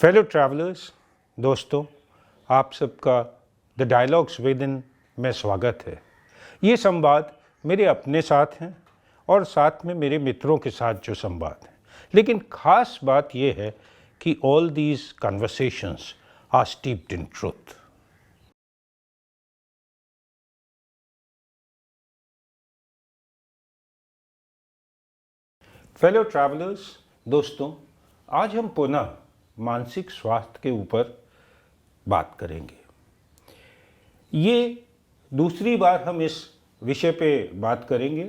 Fellow travellers, दोस्तों, आप सबका द डायलॉग्स विद इन में स्वागत है। ये संवाद मेरे अपने साथ हैं और साथ में मेरे मित्रों के साथ जो संवाद हैं, लेकिन ख़ास बात ये है कि all these conversations are steeped in truth. Fellow travellers, दोस्तों, आज हम पुनः मानसिक स्वास्थ्य के ऊपर बात करेंगे। ये दूसरी बार हम इस विषय पे बात करेंगे।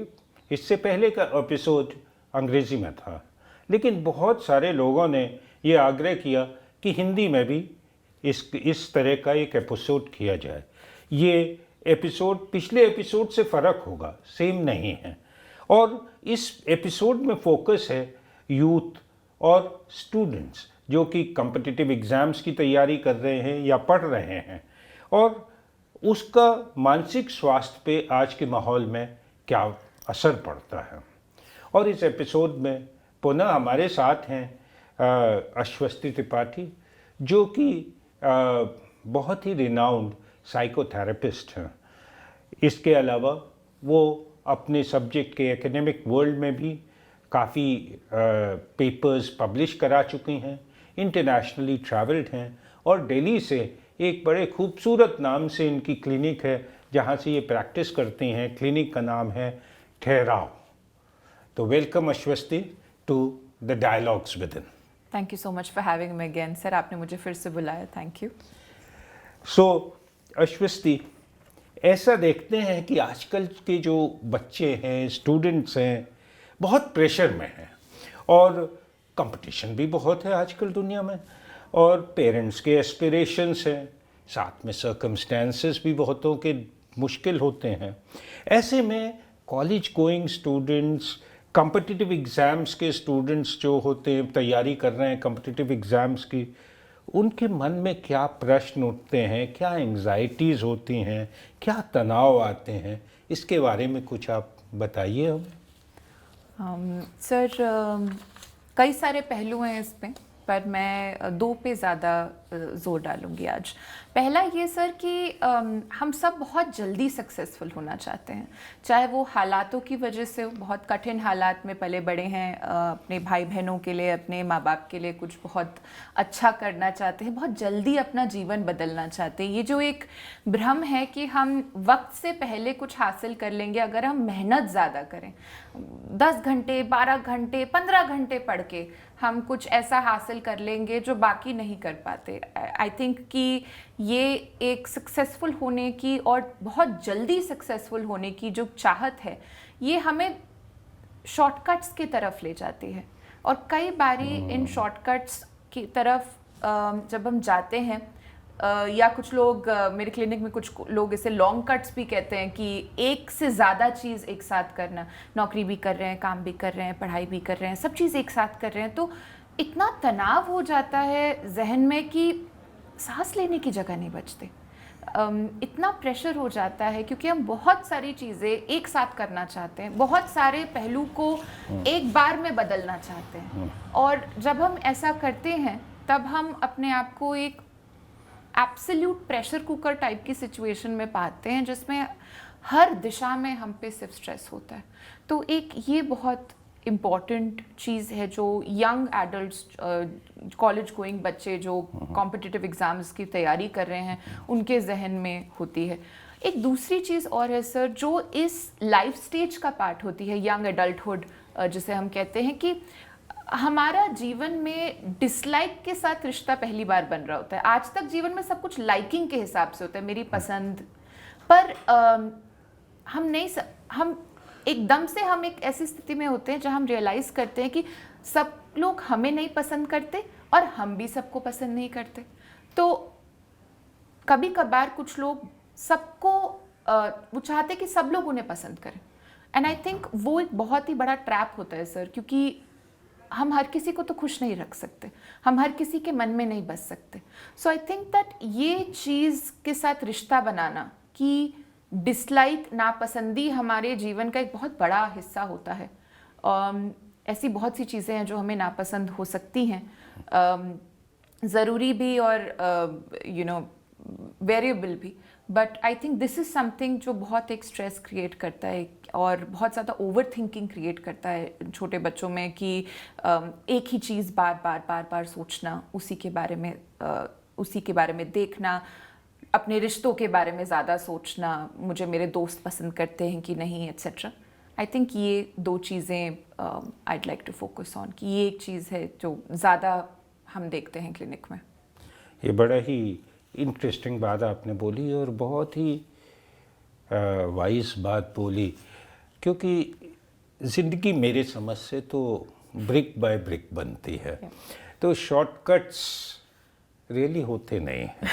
इससे पहले का एपिसोड अंग्रेज़ी में था, लेकिन बहुत सारे लोगों ने ये आग्रह किया कि हिंदी में भी इस तरह का एक एपिसोड किया जाए। ये एपिसोड पिछले एपिसोड से फ़र्क होगा, सेम नहीं है। और इस एपिसोड में फोकस है यूथ और स्टूडेंट्स जो कि कॉम्पिटिटिव एग्ज़ाम्स की तैयारी कर रहे हैं या पढ़ रहे हैं, और उसका मानसिक स्वास्थ्य पे आज के माहौल में क्या असर पड़ता है। और इस एपिसोड में पुनः हमारे साथ हैं अश्वस्ति त्रिपाठी, जो कि बहुत ही रिनाउंड साइकोथेरेपिस्ट हैं। इसके अलावा वो अपने सब्जेक्ट के एकेडमिक वर्ल्ड में भी काफ़ी पेपर्स पब्लिश करा चुकी हैं, इंटरनेशनली ट्रैवल्ड हैं, और दिल्ली से एक बड़े खूबसूरत नाम से इनकी क्लिनिक है जहाँ से ये प्रैक्टिस करती हैं। क्लिनिक का नाम है ठहराव। तो welcome Ashwasti to the dialogues within. Thank you so much for having me again sir, आपने मुझे फिर से बुलाया, थैंक यू। सो अश्वस्ति, ऐसा देखते हैं कि आजकल के जो बच्चे हैं, स्टूडेंट्स हैं, बहुत प्रेशर में हैं, और कंपटीशन भी बहुत है आजकल दुनिया में, और पेरेंट्स के एस्पिरेशंस हैं, साथ में सर्कमस्टेंसेस भी बहुतों के मुश्किल होते हैं। ऐसे में college going students, competitive exams के स्टूडेंट्स जो होते हैं, तैयारी कर रहे हैं कॉम्पिटिटिव एग्ज़ाम्स की, उनके मन में क्या प्रश्न उठते हैं, क्या एंग्जाइटीज़ होती हैं, क्या तनाव आते हैं, इसके बारे में कुछ आप बताइए हमें। सर, कई सारे पहलू हैं इसमें, पर मैं दो पे ज़्यादा जोर डालूंगी आज। पहला ये सर कि हम सब बहुत जल्दी सक्सेसफुल होना चाहते हैं, चाहे वो हालातों की वजह से, बहुत कठिन हालात में पले बड़े हैं, अपने भाई बहनों के लिए, अपने माँ बाप के लिए कुछ बहुत अच्छा करना चाहते हैं, बहुत जल्दी अपना जीवन बदलना चाहते हैं। ये जो एक भ्रम है कि हम वक्त से पहले कुछ हासिल कर लेंगे अगर हम मेहनत ज़्यादा करें, 10 घंटे, 12 घंटे, 15 घंटे पढ़ के हम कुछ ऐसा हासिल कर लेंगे जो बाकी नहीं कर पाते। आई थिंक कि ये एक सक्सेसफुल होने की और बहुत जल्दी सक्सेसफुल होने की जो चाहत है, ये हमें शॉर्टकट्स की तरफ ले जाती है। और कई बारी इन शॉर्टकट्स की तरफ जब हम जाते हैं, या कुछ लोग, मेरे क्लिनिक में कुछ लोग इसे लॉन्ग कट्स भी कहते हैं, कि एक से ज़्यादा चीज़ एक साथ करना, नौकरी भी कर रहे हैं, काम भी कर रहे हैं, पढ़ाई भी कर रहे हैं, सब चीज़ एक साथ कर रहे हैं, तो इतना तनाव हो जाता है जहन में कि सांस लेने की जगह नहीं बचती। इतना प्रेशर हो जाता है क्योंकि हम बहुत सारी चीज़ें एक साथ करना चाहते हैं, बहुत सारे पहलू को एक बार में बदलना चाहते हैं, और जब हम ऐसा करते हैं तब हम अपने आप को एक एब्सोल्यूट प्रेशर कुकर टाइप की सिचुएशन में पाते हैं, जिसमें हर दिशा में हम पे सिर्फ स्ट्रेस होता है। तो एक ये बहुत इम्पॉर्टेंट चीज़ है जो यंग एडल्ट्स, कॉलेज गोइंग बच्चे जो कॉम्पिटिटिव एग्ज़ाम्स की तैयारी कर रहे हैं, उनके जहन में होती है। एक दूसरी चीज़ और है सर, जो इस लाइफ स्टेज का पार्ट होती है, यंग एडल्टहुड जिसे हम कहते हैं, कि हमारा जीवन में डिसलाइक के साथ रिश्ता पहली बार बन रहा होता है। आज तक जीवन में सब कुछ लाइकिंग के हिसाब से होता है, मेरी पसंद, पर हम एकदम से हम एक ऐसी स्थिति में होते हैं जहां हम रियलाइज़ करते हैं कि सब लोग हमें नहीं पसंद करते और हम भी सबको पसंद नहीं करते। तो कभी कभार कुछ लोग सबको वो चाहते हैं कि सब लोग उन्हें पसंद करें, एंड आई थिंक वो एक बहुत ही बड़ा ट्रैप होता है सर, क्योंकि हम हर किसी को तो खुश नहीं रख सकते, हम हर किसी के मन में नहीं बस सकते। सो आई थिंक दैट ये चीज़ के साथ रिश्ता बनाना, कि डिसलाइक, नापसंदी हमारे जीवन का एक बहुत बड़ा हिस्सा होता है। ऐसी बहुत सी चीज़ें हैं जो हमें नापसंद हो सकती हैं, ज़रूरी भी और वेरिएबल भी, but I think this is something जो बहुत एक स्ट्रेस क्रिएट करता है और बहुत ज़्यादा ओवर थिंकिंग क्रिएट करता है छोटे बच्चों में कि एक ही चीज़ बार बार सोचना, उसी के बारे में देखना, अपने रिश्तों के बारे में ज़्यादा सोचना, मुझे मेरे दोस्त पसंद करते हैं कि नहीं, एट्सेट्रा। आई थिंक ये दो चीज़ें I'd like to focus on, कि ये एक चीज़ है जो ज़्यादा हम देखते हैं क्लिनिक में। ये बड़ा ही इंटरेस्टिंग बात आपने बोली और बहुत ही वाइज बात बोली, क्योंकि ज़िंदगी मेरे समझ से तो ब्रिक बाय ब्रिक बनती है, तो शॉर्टकट्स रियली होते नहीं हैं।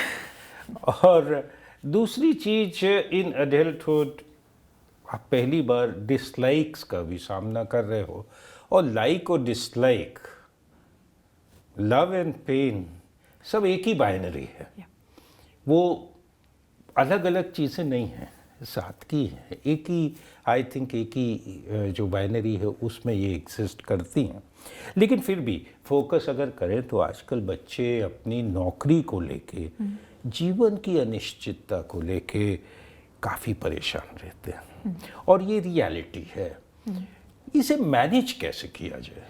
और दूसरी चीज़, इन अडल्टहुड आप पहली बार डिसलाइक्स का भी सामना कर रहे हो, और लाइक और डिसलाइक, लव एंड पेन सब एक ही बाइनरी है। वो अलग अलग चीज़ें नहीं हैं, साथ की है, एक ही, आई थिंक एक ही जो बाइनरी है उसमें ये एग्जिस्ट करती हैं। लेकिन फिर भी फोकस अगर करें तो आजकल बच्चे अपनी नौकरी को लेके, जीवन की अनिश्चितता को लेके काफ़ी परेशान रहते हैं, और ये रियलिटी है। इसे मैनेज कैसे किया जाए?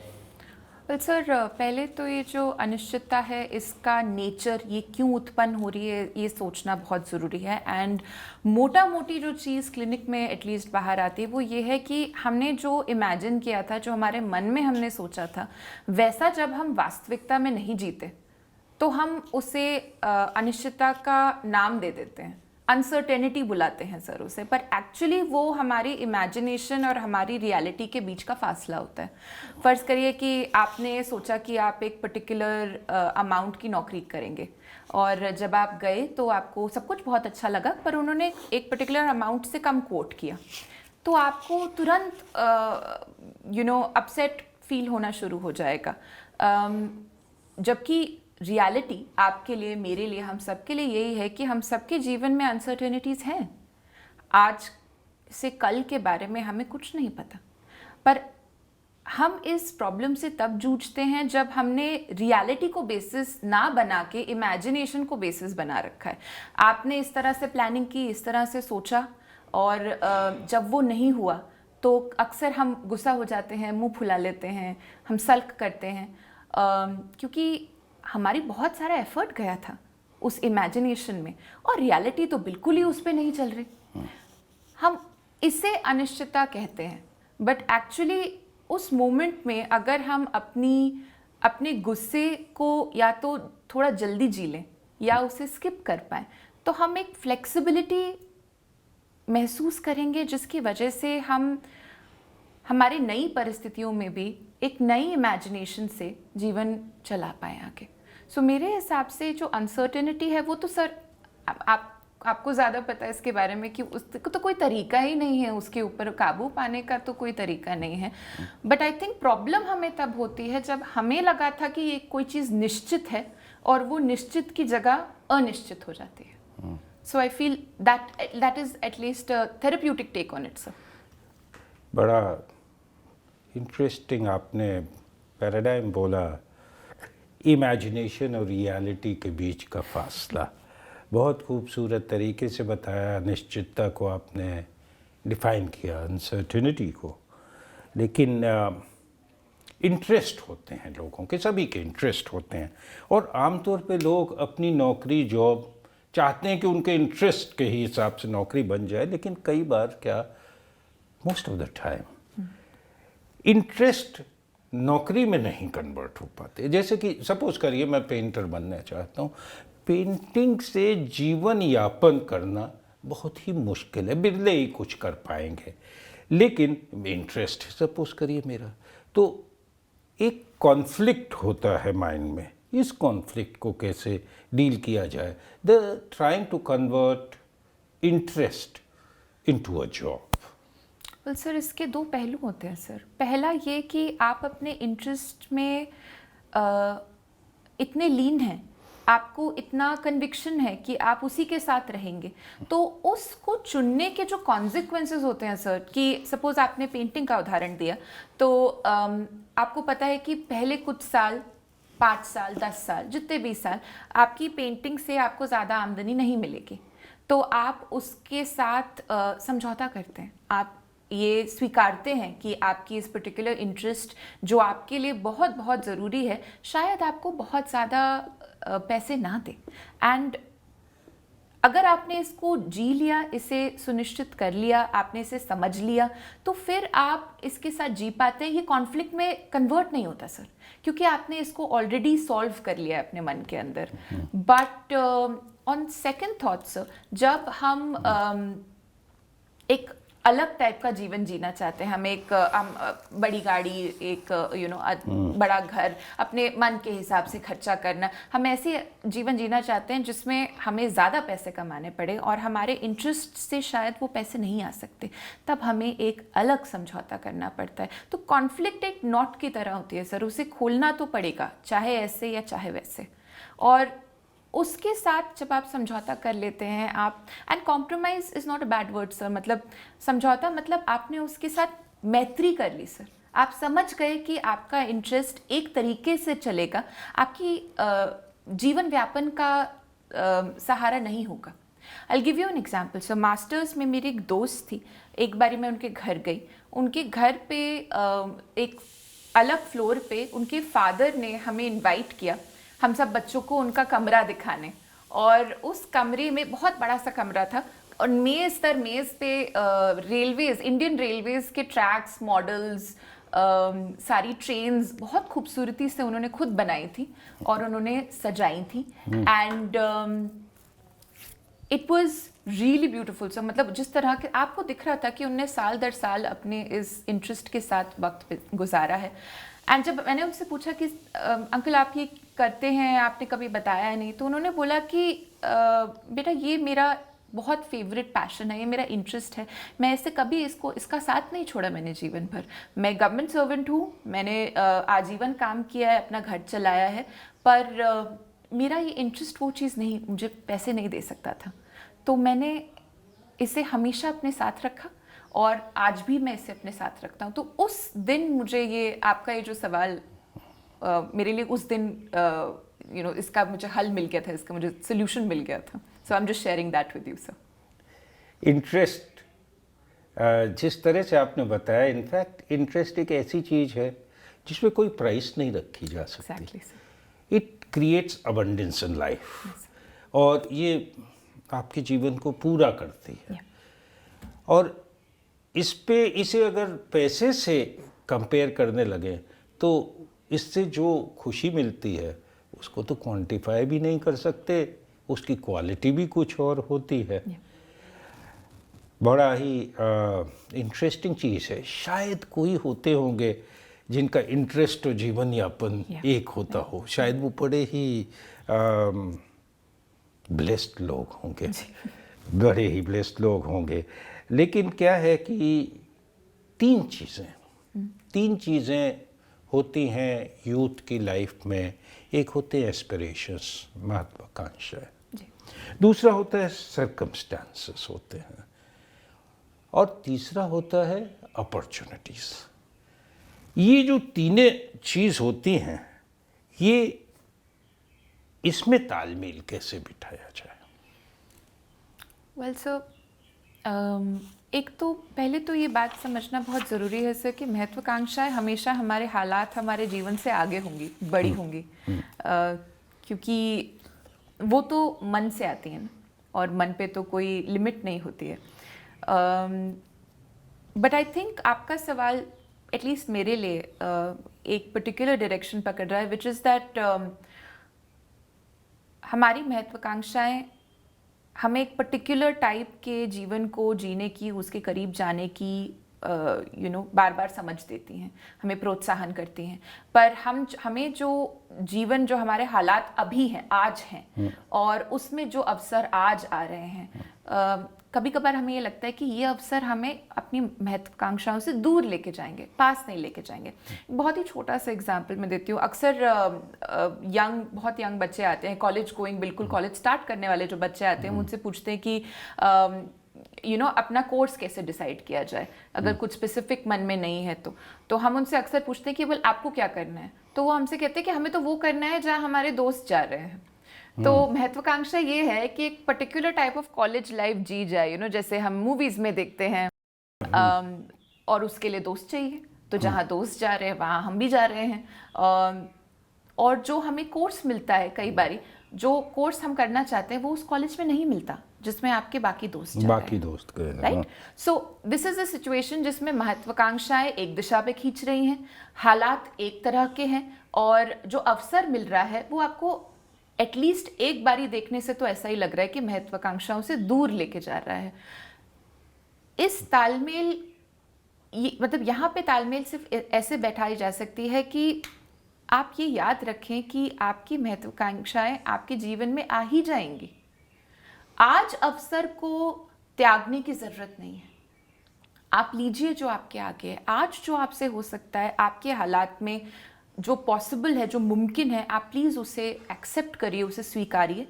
वेल सर, पहले तो ये जो अनिश्चितता है, इसका नेचर, ये क्यों उत्पन्न हो रही है, ये सोचना बहुत ज़रूरी है। एंड मोटा मोटी जो चीज़ क्लिनिक में एटलीस्ट बाहर आती है वो ये है कि हमने जो इमेजिन किया था, जो हमारे मन में हमने सोचा था, वैसा जब हम वास्तविकता में नहीं जीते तो हम उसे अनिश्चितता का नाम दे देते हैं, अनसर्टेनिटी बुलाते हैं सर उसे, पर एक्चुअली वो हमारी इमेजिनेशन और हमारी रियलिटी के बीच का फासला होता है। फ़र्ज़ करिए कि आपने सोचा कि आप एक पर्टिकुलर अमाउंट की नौकरी करेंगे, और जब आप गए तो आपको सब कुछ बहुत अच्छा लगा, पर उन्होंने एक पर्टिकुलर अमाउंट से कम कोट किया, तो आपको तुरंत अपसेट फील होना शुरू हो जाएगा। जबकि रियलिटी आपके लिए, मेरे लिए, हम सबके लिए यही है कि हम सबके जीवन में अनसर्टेनिटीज़ हैं। आज से कल के बारे में हमें कुछ नहीं पता, पर हम इस प्रॉब्लम से तब जूझते हैं जब हमने रियलिटी को बेसिस ना बना के इमेजिनेशन को बेसिस बना रखा है। आपने इस तरह से प्लानिंग की, इस तरह से सोचा, और जब वो नहीं हुआ तो अक्सर हम गुस्सा हो जाते हैं, मुंह फुला लेते हैं, हम सल्क करते हैं, क्योंकि हमारी बहुत सारा एफर्ट गया था उस इमेजिनेशन में, और रियलिटी तो बिल्कुल ही उस पर नहीं चल रही। हम इसे अनिश्चितता कहते हैं, बट एक्चुअली उस मोमेंट में अगर हम अपने गुस्से को या तो थोड़ा जल्दी जी लें या उसे स्किप कर पाएँ, तो हम एक फ्लेक्सिबिलिटी महसूस करेंगे, जिसकी वजह से हम हमारी नई परिस्थितियों में भी एक नई इमेजिनेशन से जीवन चला पाए आगे। सो मेरे हिसाब से जो अनसर्टेनिटी है वो तो सर आपको ज़्यादा पता है इसके बारे में, कि उसको तो कोई तरीका ही नहीं है, उसके ऊपर काबू पाने का तो कोई तरीका नहीं है। बट आई थिंक प्रॉब्लम हमें तब होती है जब हमें लगा था कि ये कोई चीज़ निश्चित है और वो निश्चित की जगह अनिश्चित हो जाती है। So I feel that is at least therapeutic take on it sir. बड़ा इंटरेस्टिंग आपने पैराडाइम बोला, इमेजिनेशन और रियलिटी के बीच का फासला। बहुत खूबसूरत तरीके से बताया, निश्चितता को आपने डिफ़ाइन किया, अनसर्टेनिटी को। लेकिन इंटरेस्ट होते हैं लोगों के, सभी के इंटरेस्ट होते हैं, और आमतौर पे लोग अपनी नौकरी, जॉब चाहते हैं कि उनके इंटरेस्ट के ही हिसाब से नौकरी बन जाए, लेकिन कई बार क्या, most of the time interest नौकरी में नहीं कन्वर्ट हो पाते। जैसे कि सपोज करिए मैं पेंटर बनना चाहता हूँ, पेंटिंग से जीवन यापन करना बहुत ही मुश्किल है, बिरले ही कुछ कर पाएंगे। लेकिन इंटरेस्ट सपोज करिए मेरा, तो एक कॉन्फ्लिक्ट होता है माइंड में। इस कॉन्फ्लिक्ट को कैसे डील किया जाए? The trying to convert interest into a job. Well sir, इसके दो पहलू होते हैं सर। पहला ये कि आप अपने इंटरेस्ट में इतने लीन हैं, आपको इतना कन्विक्शन है कि आप उसी के साथ रहेंगे, तो उसको चुनने के जो कॉन्सिक्वेंसेस होते हैं सर, कि सपोज आपने पेंटिंग का उदाहरण दिया, तो आपको पता है कि पहले कुछ साल 5 साल 10 साल जितने भी साल आपकी पेंटिंग से आपको ज़्यादा आमदनी नहीं मिलेगी, तो आप उसके साथ समझौता करते हैं, आप ये स्वीकारते हैं कि आपकी इस पर्टिकुलर इंटरेस्ट जो आपके लिए बहुत बहुत ज़रूरी है शायद आपको बहुत ज़्यादा पैसे ना दे। एंड अगर आपने इसको जी लिया, इसे सुनिश्चित कर लिया, आपने इसे समझ लिया, तो फिर आप इसके साथ जी पाते हैं। ये कॉन्फ्लिक्ट में कन्वर्ट नहीं होता सर, क्योंकि आपने इसको ऑलरेडी सॉल्व कर लिया है अपने मन के अंदर। But on second thought sir, जब हम एक अलग टाइप का जीवन जीना चाहते हैं, हम बड़ी गाड़ी, एक बड़ा घर, अपने मन के हिसाब से खर्चा करना, हम ऐसे जीवन जीना चाहते हैं जिसमें हमें ज़्यादा पैसे कमाने पड़े और हमारे इंटरेस्ट से शायद वो पैसे नहीं आ सकते, तब हमें एक अलग समझौता करना पड़ता है। तो कॉन्फ्लिक्ट एक नॉट की तरह होती है सर, उसे खोलना तो पड़ेगा, चाहे ऐसे या चाहे वैसे। और उसके साथ जब आप समझौता कर लेते हैं आप, and compromise is not a bad word sir, मतलब समझौता मतलब आपने उसके साथ मैत्री कर ली सर, आप समझ गए कि आपका इंटरेस्ट एक तरीके से चलेगा, आपकी जीवन व्यापन का सहारा नहीं होगा। I'll give you an example. So masters में मेरी एक दोस्त थी, एक बारी मैं उनके घर गई, उनके घर पे एक अलग फ्लोर पे उनके फादर ने हमें इनवाइट किया, हम सब बच्चों को उनका कमरा दिखाने। और उस कमरे में बहुत बड़ा सा कमरा था और मेज़ दर मेज़ पे रेलवेज़, इंडियन रेलवेज़ के ट्रैक्स, मॉडल्स, सारी ट्रेन्स बहुत खूबसूरती से उन्होंने खुद बनाई थी और उन्होंने सजाई थी। And it was really beautiful sir, मतलब जिस तरह के आपको दिख रहा था कि उनने साल दर साल अपने इस इंटरेस्ट के साथ वक्त गुजारा है। एंड जब मैंने उनसे पूछा कि अंकल आप ये करते हैं, आपने कभी बताया नहीं, तो उन्होंने बोला कि बेटा ये मेरा बहुत फेवरेट पैशन है, ये मेरा इंटरेस्ट है, मैं ऐसे कभी इसका साथ नहीं छोड़ा मैंने जीवन भर। मैं गवर्नमेंट सर्वेंट हूँ, मैंने आजीवन काम किया है, अपना घर चलाया है, पर मेरा ये इंटरेस्ट वो चीज़ नहीं, मुझे पैसे नहीं दे सकता था, तो मैंने इसे हमेशा अपने साथ रखा और आज भी मैं इसे अपने साथ रखता हूँ। तो उस दिन मुझे ये आपका ये जो सवाल मेरे लिए उस दिन इसका मुझे हल मिल गया था, इसका मुझे सोल्यूशन मिल गया था। So I am just sharing that with you sir. Interest जिस तरह से आपने बताया, इनफैक्ट इंटरेस्ट एक ऐसी चीज़ है जिसमें कोई प्राइस नहीं रखी जा सकती। Exactly, sir. It creates abundance in life, और ये आपके जीवन को पूरा करती है। और इसे अगर पैसे से कंपेयर करने लगे तो इससे जो खुशी मिलती है उसको तो क्वांटिफाई भी नहीं कर सकते, उसकी क्वालिटी भी कुछ और होती है। बड़ा ही इंटरेस्टिंग चीज़ है। शायद कोई होते होंगे जिनका इंटरेस्ट और जीवन यापन एक होता हो, शायद वो बड़े ही ब्लेस्ड लोग होंगे, बड़े ही ब्लेस्ड लोग होंगे। लेकिन क्या है कि तीन चीज़ें होती हैं यूथ की लाइफ में। एक होते हैं एस्पिरेशंस, महत्वाकांक्षा, दूसरा होता है सर्कमस्टांसेस होते हैं, और तीसरा होता है अपॉर्चुनिटीज़। ये जो तीनों चीज़ होती हैं, ये इसमें तालमेल कैसे बिठाया जाए? वेल सर, एक तो पहले तो ये बात समझना बहुत ज़रूरी है सर कि महत्वाकांक्षाएं हमेशा हमारे हालात, हमारे जीवन से आगे होंगी, बड़ी होंगी, क्योंकि वो तो मन से आती हैं और मन पे तो कोई लिमिट नहीं होती है। बट आई थिंक आपका सवाल एटलीस्ट मेरे लिए एक पर्टिकुलर डायरेक्शन पकड़ रहा है, विच इज़ दैट हमारी महत्वाकांक्षाएं हमें एक पर्टिकुलर टाइप के जीवन को जीने की, उसके करीब जाने की बार बार समझ देती हैं, हमें प्रोत्साहन करती हैं। पर हमें जो जीवन, जो हमारे हालात अभी हैं, आज हैं, और उसमें जो अवसर आज आ रहे हैं, कभी कभार हमें ये लगता है कि ये अवसर हमें अपनी महत्वाकांक्षाओं से दूर लेके जाएंगे, पास नहीं लेके जाएंगे। बहुत ही छोटा सा एग्जांपल मैं देती हूँ। अक्सर बहुत यंग बच्चे आते हैं, कॉलेज गोइंग, बिल्कुल कॉलेज स्टार्ट करने वाले जो बच्चे आते हैं, मुझसे पूछते हैं कि अपना कोर्स कैसे डिसाइड किया जाए, अगर कुछ स्पेसिफिक मन में नहीं है तो हम उनसे अक्सर पूछते हैं कि बोल आपको क्या करना है, तो वो हमसे कहते हैं कि हमें तो वो करना है जहाँ हमारे दोस्त जा रहे हैं। तो महत्वाकांक्षा ये है कि एक particular type of college life जी जाए, जैसे हम मूवीज में देखते हैं, और उसके लिए दोस्त चाहिए, तो जहाँ दोस्त जा रहे हैं वहाँ हम भी जा रहे हैं। और जो हमें कोर्स मिलता है, कई बारी जो कोर्स हम करना चाहते हैं वो उस कॉलेज में नहीं मिलता जिसमें आपके बाकी दोस्त जा बाकी रहे हैं, दोस्त right. So this is a situation जिसमें महत्वाकांक्षाएं एक दिशा पे खींच रही हैं, हालात एक तरह के हैं, और जो अवसर मिल रहा है वो आपको एटलीस्ट एक बारी देखने से तो ऐसा ही लग रहा है कि महत्वाकांक्षाओं से दूर लेके जा रहा है। इस तालमेल, मतलब यहाँ पे तालमेल सिर्फ ऐसे बैठाई जा सकती है कि आप ये याद रखें कि आपकी महत्वाकांक्षाएं आपके जीवन में आ ही जाएंगी। आज अवसर को त्यागने की जरूरत नहीं है, आप लीजिए जो आपके आगे है। आज जो आपसे हो सकता है, आपके हालात में जो पॉसिबल है, जो मुमकिन है, आप प्लीज उसे एक्सेप्ट करिए, उसे स्वीकारिए।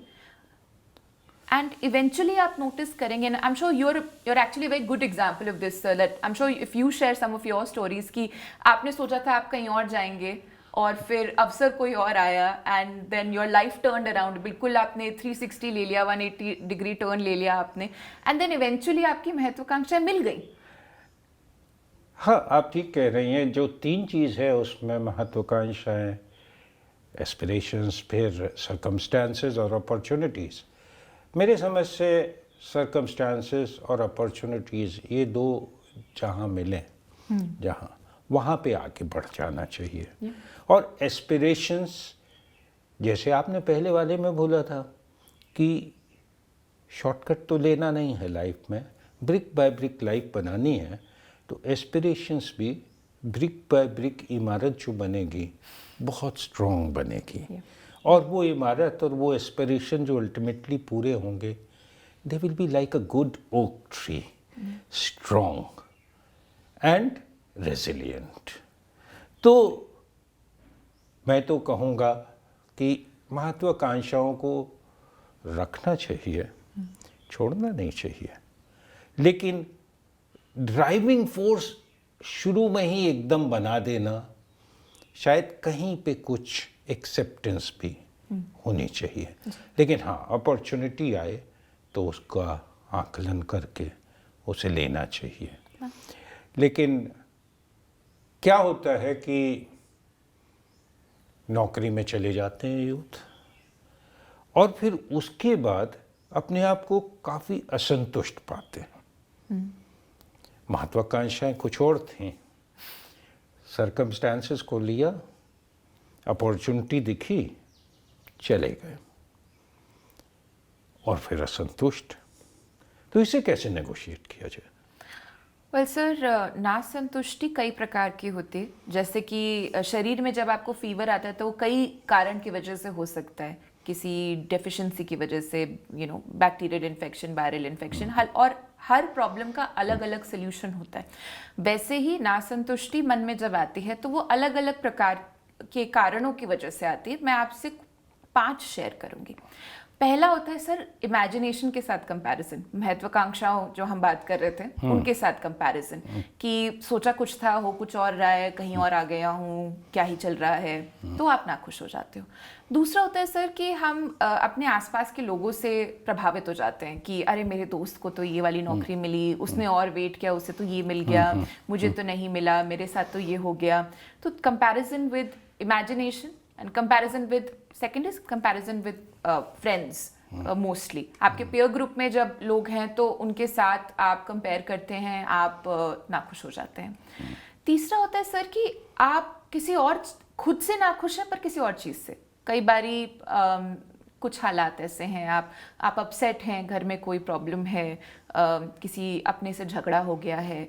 एंड इवेंचुअली आप नोटिस करेंगे, I am sure you're actually very good example of this, that I am sure if you share some of your stories कि आपने सोचा था आप कहीं और जाएंगे और फिर अवसर कोई और आया, and then your life turned around, बिल्कुल आपने 360 ले लिया, 180 डिग्री टर्न ले लिया आपने, एंड देन इवेंचुअली आपकी महत्वाकांक्षाएं मिल गई। हाँ, आप ठीक कह रही हैं। जो 3 चीज़ है उसमें महत्वाकांक्षाएं, एस्पिरेशंस, फिर सर्कमस्टांसेस और अपॉर्चुनिटीज़। मेरे समझ से सर्कमस्टांसेस और अपॉर्चुनिटीज़ ये 2 जहाँ मिलें, जहाँ वहाँ पे आगे बढ़ जाना चाहिए। और एस्पिरेशंस, जैसे आपने पहले वाले में बोला था कि शॉर्टकट तो लेना नहीं है लाइफ में, ब्रिक बाय ब्रिक लाइफ बनानी है, तो एस्पिरेशंस भी ब्रिक बाय ब्रिक इमारत जो बनेगी बहुत स्ट्रॉन्ग बनेगी। और वो इमारत और वो एस्पिरेशन जो अल्टीमेटली पूरे होंगे, they will be like a good oak tree, strong and resilient. तो मैं तो कहूँगा कि महत्वाकांक्षाओं को रखना चाहिए, छोड़ना नहीं चाहिए, लेकिन ड्राइविंग फोर्स शुरू में ही एकदम बना देना, शायद कहीं पे कुछ एक्सेप्टेंस भी होनी चाहिए। लेकिन हाँ, अपॉर्चुनिटी आए तो उसका आकलन करके उसे लेना चाहिए। लेकिन क्या होता है कि नौकरी में चले जाते हैं यूथ, और फिर उसके बाद अपने आप को काफ़ी असंतुष्ट पाते हैं। महत्वाकांक्षाएं कुछ और थीं, सर्कमस्टांसेस को लिया, अपॉर्चुनिटी दिखी, चले गए, और फिर असंतुष्ट। तो इसे कैसे नेगोशिएट किया जाए? वेल सर, नासंतुष्टि कई प्रकार की होती है। जैसे कि शरीर में जब आपको फीवर आता है तो वो कई कारण की वजह से हो सकता है, किसी डेफिशिएंसी की वजह से, बैक्टीरियल इन्फेक्शन, वायरल इन्फेक्शन, और हर प्रॉब्लम का अलग अलग सोल्यूशन होता है। वैसे ही नासंतुष्टि मन में जब आती है तो वो अलग अलग प्रकार के कारणों की वजह से आती है। मैं आपसे 5 शेयर करूंगी। पहला होता है सर इमेजिनेशन के साथ कंपैरिजन। महत्वाकांक्षाओं जो हम बात कर रहे थे उनके साथ कंपैरिजन, कि सोचा कुछ था, हो कुछ और रहा है, कहीं और आ गया हूँ, क्या ही चल रहा है, तो आप नाखुश हो जाते हो। दूसरा होता है सर कि हम अपने आसपास के लोगों से प्रभावित हो जाते हैं कि अरे मेरे दोस्त को तो ये वाली नौकरी मिली, उसने और वेट किया, उसे तो ये मिल गया, मुझे तो नहीं मिला, मेरे साथ तो ये हो गया। तो comparison with imagination, and comparison with, second is comparison with friends. Mostly आपके पेयर ग्रुप में जब लोग हैं तो उनके साथ आप कंपेयर करते हैं, आप नाखुश हो जाते हैं। तीसरा होता है सर कि आप किसी और, खुद से नाखुश हैं पर किसी और चीज़ से। कई बारी कुछ हालात ऐसे हैं, आप अपसेट हैं, घर में कोई प्रॉब्लम है, किसी अपने से झगड़ा हो गया है,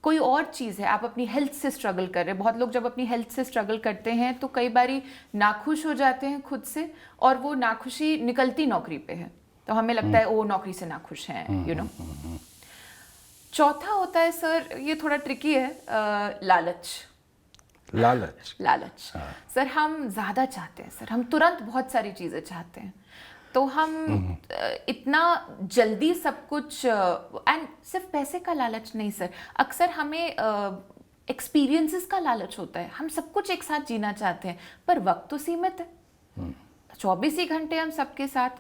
कोई और चीज़ है, आप अपनी हेल्थ से स्ट्रगल कर रहे हैं। बहुत लोग जब अपनी हेल्थ से स्ट्रगल करते हैं तो कई बारी नाखुश हो जाते हैं खुद से, और वो नाखुशी निकलती नौकरी पे है, तो हमें लगता है ओ नौकरी से नाखुश हैं, चौथा होता है सर, ये थोड़ा ट्रिकी है, लालच। लालच सर, हम ज़्यादा चाहते हैं सर, हम तुरंत बहुत सारी चीज़ें चाहते हैं। तो हम इतना जल्दी सब कुछ एंड सिर्फ पैसे का लालच नहीं सर, अक्सर हमें एक्सपीरियंसेस का लालच होता है। हम सब कुछ एक साथ जीना चाहते हैं पर वक्त तो सीमित है। 24 ही घंटे हम सबके साथ,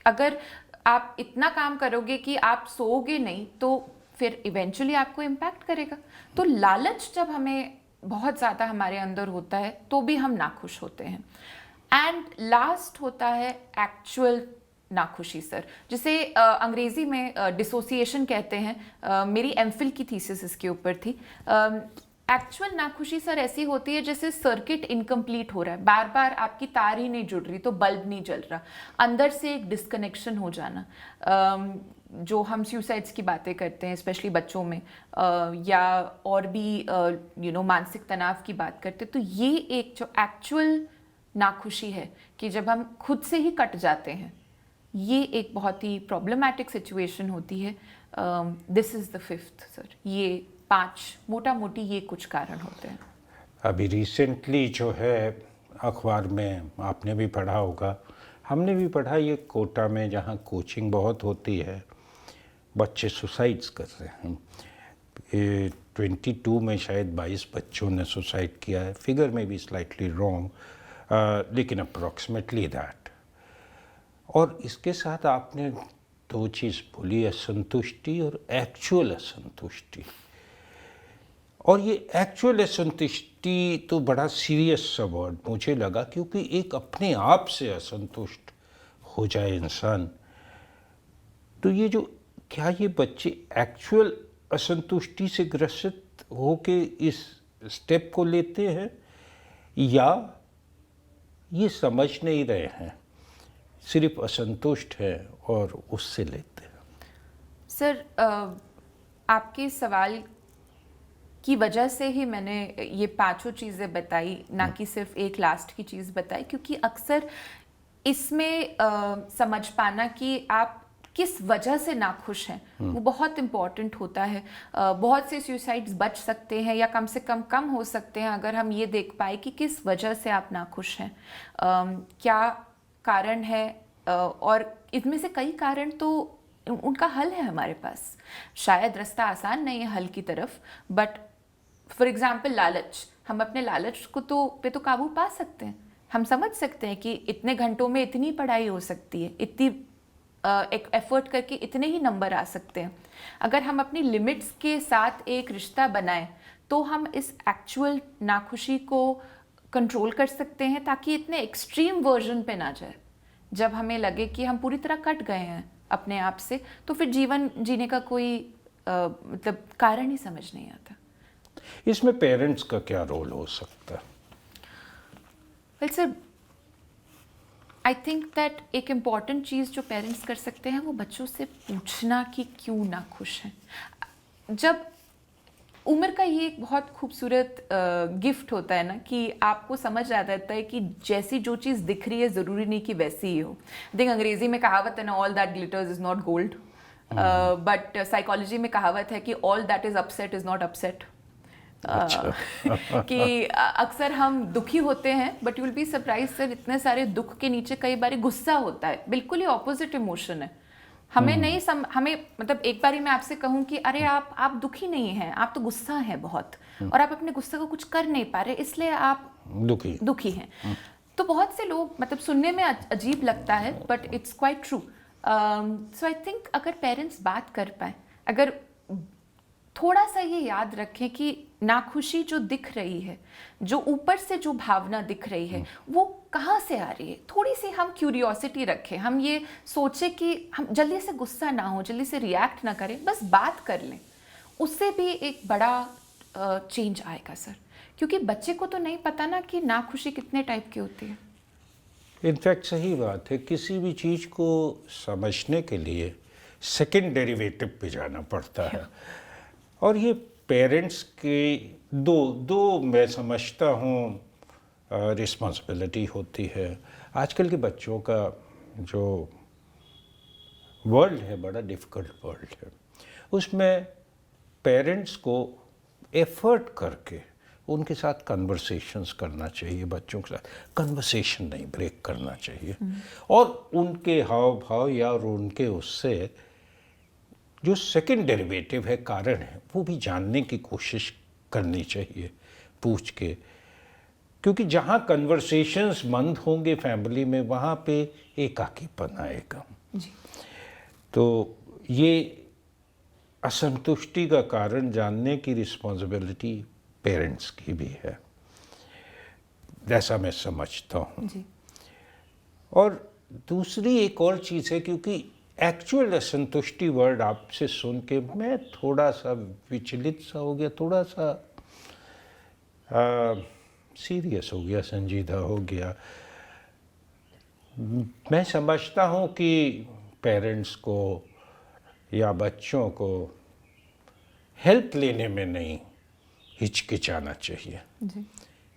अगर आप इतना काम करोगे कि आप सोओगे नहीं तो फिर इवेंचुअली आपको इम्पैक्ट करेगा। तो लालच जब हमें बहुत ज़्यादा हमारे अंदर होता है तो भी हम नाखुश होते हैं। एंड लास्ट होता है एक्चुअल नाखुशी सर, जिसे अंग्रेजी में डिसोसिएशन कहते हैं। मेरी एमफिल की थीसिस इसके ऊपर थी। एक्चुअल नाखुशी सर ऐसी होती है जैसे सर्किट इनकम्प्लीट हो रहा है, बार बार आपकी तार ही नहीं जुड़ रही तो बल्ब नहीं जल रहा, अंदर से एक डिस्कनेक्शन हो जाना। जो हम सुसाइड्स की बातें करते हैं स्पेशली बच्चों में, या और भी मानसिक तनाव की बात करते हैं, तो ये एक जो एक्चुअल नाखुशी है कि जब हम खुद से ही कट जाते हैं, ये एक बहुत ही प्रॉब्लमैटिक सिचुएशन होती है। This is the fifth sir, ये 5 मोटा मोटी ये कुछ कारण होते हैं। अभी रिसेंटली जो है अखबार में आपने भी पढ़ा होगा, हमने भी पढ़ा, ये कोटा में जहाँ कोचिंग बहुत होती है बच्चे सुसाइड्स कर रहे हैं। 22 में शायद 22 बच्चों ने सुसाइड किया है, फिगर में भी स्लाइटली रॉन्ग, लेकिन अप्रॉक्सीमेटली दैट। और इसके साथ आपने 2 चीज़ बोली, असंतुष्टि और एक्चुअल असंतुष्टि। और ये एक्चुअल असंतुष्टि तो बड़ा सीरियस सा वर्ड मुझे लगा, क्योंकि एक अपने आप से असंतुष्ट हो जाए इंसान, तो ये जो क्या ये बच्चे एक्चुअल असंतुष्टि से ग्रसित होके इस स्टेप को लेते हैं, या ये समझ नहीं रहे हैं, सिर्फ असंतुष्ट है और उससे लेते हैं? सर आपके सवाल की वजह से ही मैंने ये 5 चीज़ें बताई, ना कि सिर्फ एक लास्ट की चीज़ बताई, क्योंकि अक्सर इसमें समझ पाना कि आप किस वजह से नाखुश हैं वो बहुत इम्पॉर्टेंट होता है। बहुत से सुसाइड्स बच सकते हैं या कम से कम हो सकते हैं अगर हम ये देख पाए कि किस वजह से आप नाखुश हैं, क्या कारण है। और इसमें से कई कारण तो उनका हल है हमारे पास। शायद रास्ता आसान नहीं है हल की तरफ, बट फॉर एग्जाम्पल लालच, हम अपने लालच को पे तो काबू पा सकते हैं। हम समझ सकते हैं कि इतने घंटों में इतनी पढ़ाई हो सकती है, इतनी एक एफर्ट करके इतने ही नंबर आ सकते हैं। अगर हम अपनी लिमिट्स के साथ एक रिश्ता बनाएं तो हम इस एक्चुअल नाखुशी को कंट्रोल कर सकते हैं, ताकि इतने एक्सट्रीम वर्जन पे ना जाए। जब हमें लगे कि हम पूरी तरह कट गए हैं अपने आप से, तो फिर जीवन जीने का कोई मतलब कारण ही समझ नहीं आता। इसमें पेरेंट्स का क्या रोल हो सकता है? Well sir, I think that एक इम्पॉर्टेंट चीज़ जो पेरेंट्स कर सकते हैं वो बच्चों से पूछना कि क्यों ना खुश हैं। जब उम्र का ये एक बहुत खूबसूरत गिफ्ट होता है ना, कि आपको समझ आ जाता है कि जैसी जो चीज़ दिख रही है ज़रूरी नहीं कि वैसी ही हो। देख, अंग्रेजी में कहावत है ना, all that glitters is not gold, but psychology में कहावत है कि all that is upset is not upset. कि अक्सर हम दुखी होते हैं, but you will be surprise sir, इतने सारे दुख के नीचे कई बार गुस्सा होता है। बिल्कुल ही ऑपोजिट इमोशन है। हमें नहीं हमें मतलब एक बारी मैं आपसे कहूँ कि अरे आप दुखी नहीं हैं, आप तो गुस्सा है बहुत, और आप अपने गुस्से को कुछ कर नहीं पा रहे, इसलिए आप दुखी हैं। तो बहुत से लोग, मतलब सुनने में अजीब लगता है but it's quite true. So I think अगर पेरेंट्स बात कर पाए, अगर थोड़ा सा ये याद रखें कि नाखुशी जो दिख रही है, जो ऊपर से जो भावना दिख रही है, वो कहाँ से आ रही है, थोड़ी सी हम क्यूरियोसिटी रखें। हम ये सोचें कि हम जल्दी से गुस्सा ना हो, जल्दी से रिएक्ट ना करें, बस बात कर लें, उससे भी एक बड़ा चेंज आएगा सर। क्योंकि बच्चे को तो नहीं पता ना कि नाखुशी कितने टाइप की होती है। इनफैक्ट सही बात है, किसी भी चीज़ को समझने के लिए सेकंड डेरिवेटिव पे जाना पड़ता है। और ये पेरेंट्स के दो मैं समझता हूँ रिस्पॉन्सिबिलिटी होती है। आजकल के बच्चों का जो वर्ल्ड है बड़ा डिफ़िकल्ट वर्ल्ड है, उसमें पेरेंट्स को एफर्ट करके उनके साथ कन्वर्सेशंस करना चाहिए, बच्चों के साथ कन्वर्सेशन नहीं ब्रेक करना चाहिए, और उनके हाव भाव या और उनके उससे जो सेकंड डेरिवेटिव है, कारण है, वो भी जानने की कोशिश करनी चाहिए पूछ के, क्योंकि जहाँ कन्वर्सेशंस बंद होंगे फैमिली में वहाँ पे एकाकीपन आएगा। जी। तो ये असंतुष्टि का कारण जानने की रिस्पॉन्सिबिलिटी पेरेंट्स की भी है, जैसा मैं समझता हूँ। जी। और दूसरी एक और चीज़ है, क्योंकि एक्चुअल असंतुष्टि वर्ड आपसे सुन के मैं थोड़ा सा विचलित सा हो गया, थोड़ा सा सीरियस हो गया, संजीदा हो गया। मैं समझता हूँ कि पेरेंट्स को या बच्चों को हेल्प लेने में नहीं हिचकिचाना चाहिए, जी।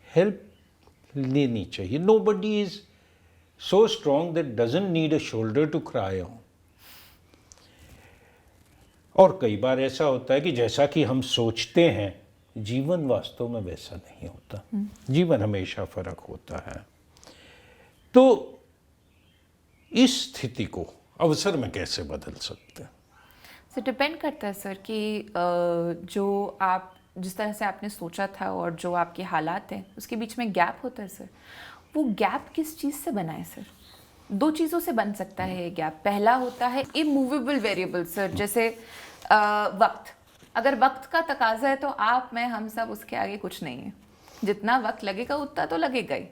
हेल्प लेनी चाहिए। Nobody is so strong that doesn't need a shoulder to cry on. और कई बार ऐसा होता है कि जैसा कि हम सोचते हैं, जीवन वास्तव में वैसा नहीं होता। जीवन हमेशा फर्क होता है। तो इस स्थिति को अवसर में कैसे बदल सकते हैं? सो डिपेंड करता है सर कि जो आप जिस तरह से आपने सोचा था और जो आपके हालात हैं उसके बीच में गैप होता है सर। वो गैप किस चीज़ से बना है सर? दो चीज़ों से बन सकता है ये गैप। पहला होता है इमूवेबल वेरिएबल सर, जैसे वक्त। अगर वक्त का तकाजा है तो आप, मैं, हम सब उसके आगे कुछ नहीं है। जितना वक्त लगेगा उतना तो लगेगा ही।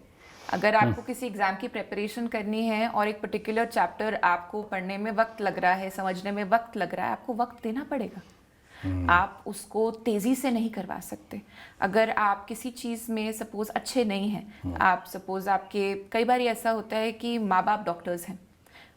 अगर आपको किसी एग्ज़ाम की प्रिपरेशन करनी है और एक पर्टिकुलर चैप्टर आपको पढ़ने में वक्त लग रहा है, समझने में वक्त लग रहा है, आपको वक्त देना पड़ेगा। आप उसको तेज़ी से नहीं करवा सकते। अगर आप किसी चीज़ में सपोज़ अच्छे नहीं हैं, आप सपोज़ आपके, कई बार ऐसा होता है कि माँ बाप डॉक्टर्स हैं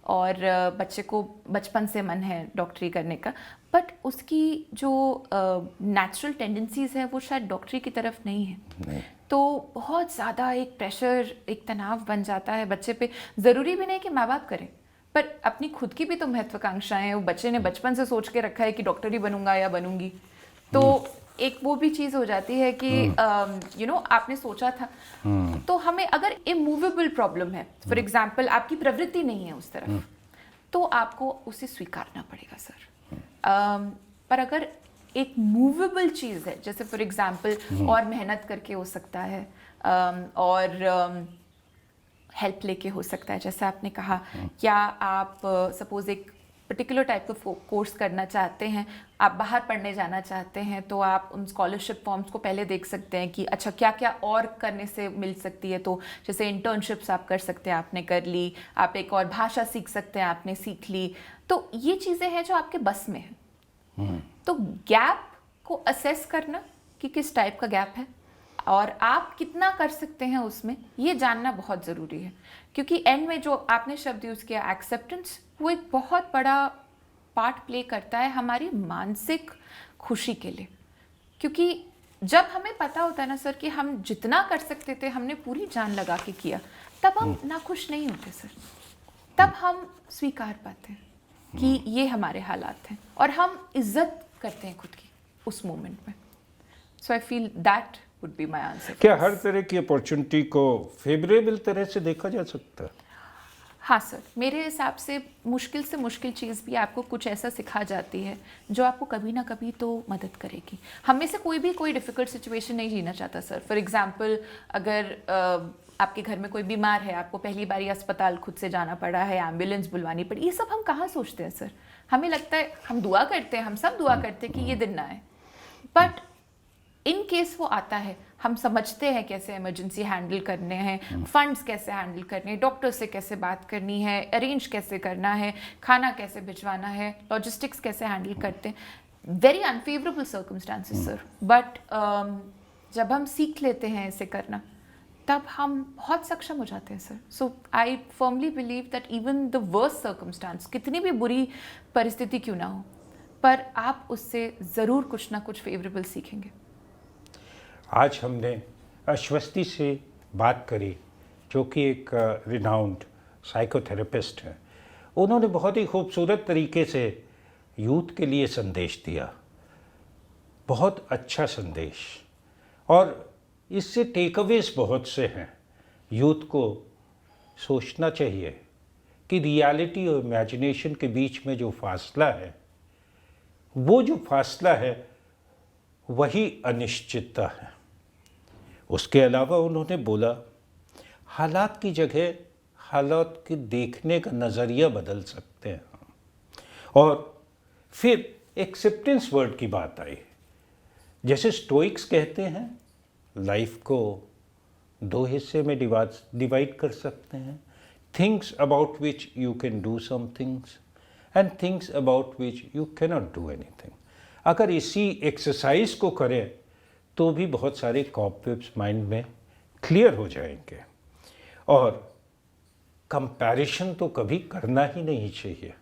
और बच्चे को बचपन से मन है डॉक्टरी करने का, बट उसकी जो नेचुरल टेंडेंसीज़ हैं वो शायद डॉक्टरी की तरफ नहीं है। तो बहुत ज़्यादा एक प्रेशर, एक तनाव बन जाता है बच्चे पे। ज़रूरी भी नहीं कि माँ बाप करें, पर अपनी खुद की भी तो महत्वाकांक्षाएं हैं। वो बच्चे ने बचपन से सोच के रखा है कि डॉक्टर ही बनूंगा या बनूंगी, तो एक वो भी चीज़ हो जाती है कि आपने सोचा था। तो हमें अगर इमूवेबल प्रॉब्लम है, फॉर एग्जाम्पल आपकी प्रवृत्ति नहीं है उस तरफ, तो आपको उसे स्वीकारना पड़ेगा सर। पर अगर एक मूवेबल चीज़ है, जैसे फॉर एग्जाम्पल और मेहनत करके हो सकता है, और हेल्प लेके हो सकता है, जैसे आपने कहा, या आप सपोज एक पर्टिकुलर टाइप का कोर्स करना चाहते हैं, आप बाहर पढ़ने जाना चाहते हैं, तो आप उन स्कॉलरशिप फॉर्म्स को पहले देख सकते हैं कि अच्छा क्या क्या और करने से मिल सकती है। तो जैसे इंटर्नशिप्स आप कर सकते हैं, आपने कर ली, आप एक और भाषा सीख सकते हैं, आपने सीख ली। तो ये चीज़ें हैं जो आपके बस में हैं। तो गैप को असेस करना कि किस टाइप का गैप है और आप कितना कर सकते हैं उसमें, ये जानना बहुत ज़रूरी है। क्योंकि एंड में जो आपने शब्द यूज़ किया एक्सेप्टेंस, वो एक बहुत बड़ा पार्ट प्ले करता है हमारी मानसिक खुशी के लिए। क्योंकि जब हमें पता होता है ना सर कि हम जितना कर सकते थे हमने पूरी जान लगा के किया, तब हम नाखुश नहीं होते सर। तब हम स्वीकार पाते हैं कि ये हमारे हालात हैं और हम इज्जत करते हैं खुद की उस मोमेंट में। So I feel that would be my answer. क्या हर तरह की अपॉर्चुनिटी को फेवरेबल तरह से देखा जा सकता है? हाँ सर, मेरे हिसाब से मुश्किल से मुश्किल चीज़ भी आपको कुछ ऐसा सिखा जाती है जो आपको कभी ना कभी तो मदद करेगी। हम में से कोई डिफ़िकल्ट सिचुएशन नहीं जीना चाहता सर। फॉर एग्जांपल अगर आपके घर में कोई बीमार है, आपको पहली बार अस्पताल खुद से जाना पड़ा है, एम्बुलेंस बुलवानी पड़ी, ये सब हम कहाँ सोचते हैं सर। हमें लगता है, हम दुआ करते हैं, हम सब दुआ करते हैं कि ये दिन ना आए, बट इन केस वो आता है, हम समझते हैं कैसे इमरजेंसी हैंडल करने हैं, फंड्स कैसे हैंडल करने हैं, डॉक्टर से कैसे बात करनी है, अरेंज कैसे करना है, खाना कैसे भिजवाना है, लॉजिस्टिक्स कैसे हैंडल करते हैं। Very unfavourable circumstances sir, but जब हम सीख लेते हैं ऐसे करना, तब हम बहुत सक्षम हो जाते हैं sir. So I firmly believe that even the worst circumstance, कितनी भी बुरी परिस्थिति क्यों ना हो, पर आप उससे ज़रूर कुछ ना कुछ फेवरेबल सीखेंगे। आज हमने अश्वस्ति से बात करी, जो कि एक रिनाउंड साइकोथेरेपिस्ट हैं। उन्होंने बहुत ही खूबसूरत तरीके से यूथ के लिए संदेश दिया, बहुत अच्छा संदेश। और इससे टेकअवेज बहुत से हैं। यूथ को सोचना चाहिए कि रियलिटी और इमेजिनेशन के बीच में जो फासला है, वो जो फासला है वही अनिश्चितता है। उसके अलावा उन्होंने बोला, हालात की जगह हालात के देखने का नज़रिया बदल सकते हैं। और फिर एक्सेप्टेंस वर्ड की बात आई। जैसे स्टोइक्स कहते हैं, लाइफ को दो हिस्से में डिवाइड कर सकते हैं, things about which you can do some things and things about which you cannot do anything. अगर इसी एक्सरसाइज को करें तो भी बहुत सारे कॉपवेब्स माइंड में क्लियर हो जाएंगे। और कंपैरिजन तो कभी करना ही नहीं चाहिए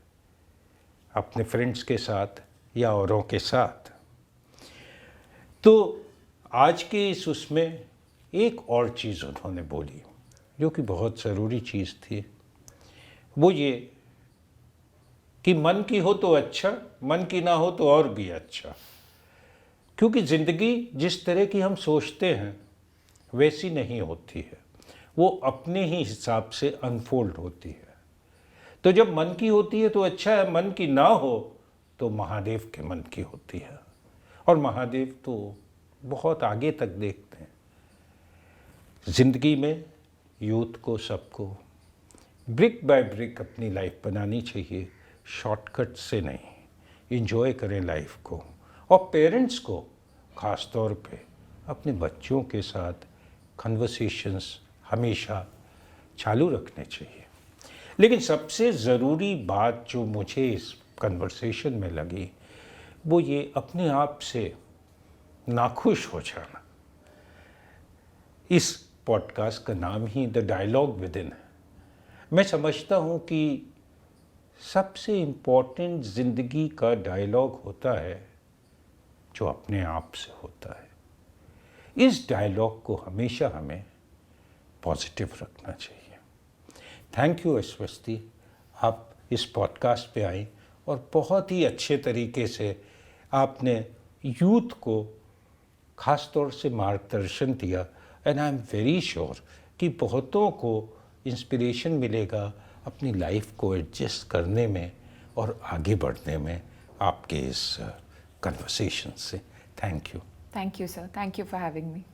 अपने फ्रेंड्स के साथ या औरों के साथ। तो आज के इस उसमें एक और चीज़ उन्होंने बोली जो कि बहुत ज़रूरी चीज़ थी, वो ये कि मन की हो तो अच्छा, मन की ना हो तो और भी अच्छा। क्योंकि ज़िंदगी जिस तरह की हम सोचते हैं वैसी नहीं होती है, वो अपने ही हिसाब से अनफोल्ड होती है। तो जब मन की होती है तो अच्छा है, मन की ना हो तो महादेव के मन की होती है। और महादेव तो बहुत आगे तक देखते हैं। ज़िंदगी में यूथ को, सबको ब्रिक बाय ब्रिक अपनी लाइफ बनानी चाहिए, शॉर्टकट से नहीं। इंजॉय करें लाइफ को। और पेरेंट्स को ख़ास तौर पे अपने बच्चों के साथ कन्वर्सेशंस हमेशा चालू रखने चाहिए। लेकिन सबसे ज़रूरी बात जो मुझे इस कन्वर्सेशन में लगी वो ये अपने आप से नाखुश हो जाना। इस पॉडकास्ट का नाम ही द डायलॉग विद इन है। मैं समझता हूँ कि सबसे इम्पोर्टेंट ज़िंदगी का डायलॉग होता है जो अपने आप से होता है। इस डायलॉग को हमेशा हमें पॉजिटिव रखना चाहिए। थैंक यू अश्वस्ति, आप इस पॉडकास्ट पे आई और बहुत ही अच्छे तरीके से आपने यूथ को ख़ास तौर से मार्गदर्शन दिया। And I am very sure कि बहुतों को इंस्पिरेशन मिलेगा अपनी लाइफ को एडजस्ट करने में और आगे बढ़ने में आपके इस कन्वर्सेशन से। Thank you. Thank you, sir. Thank you for having me.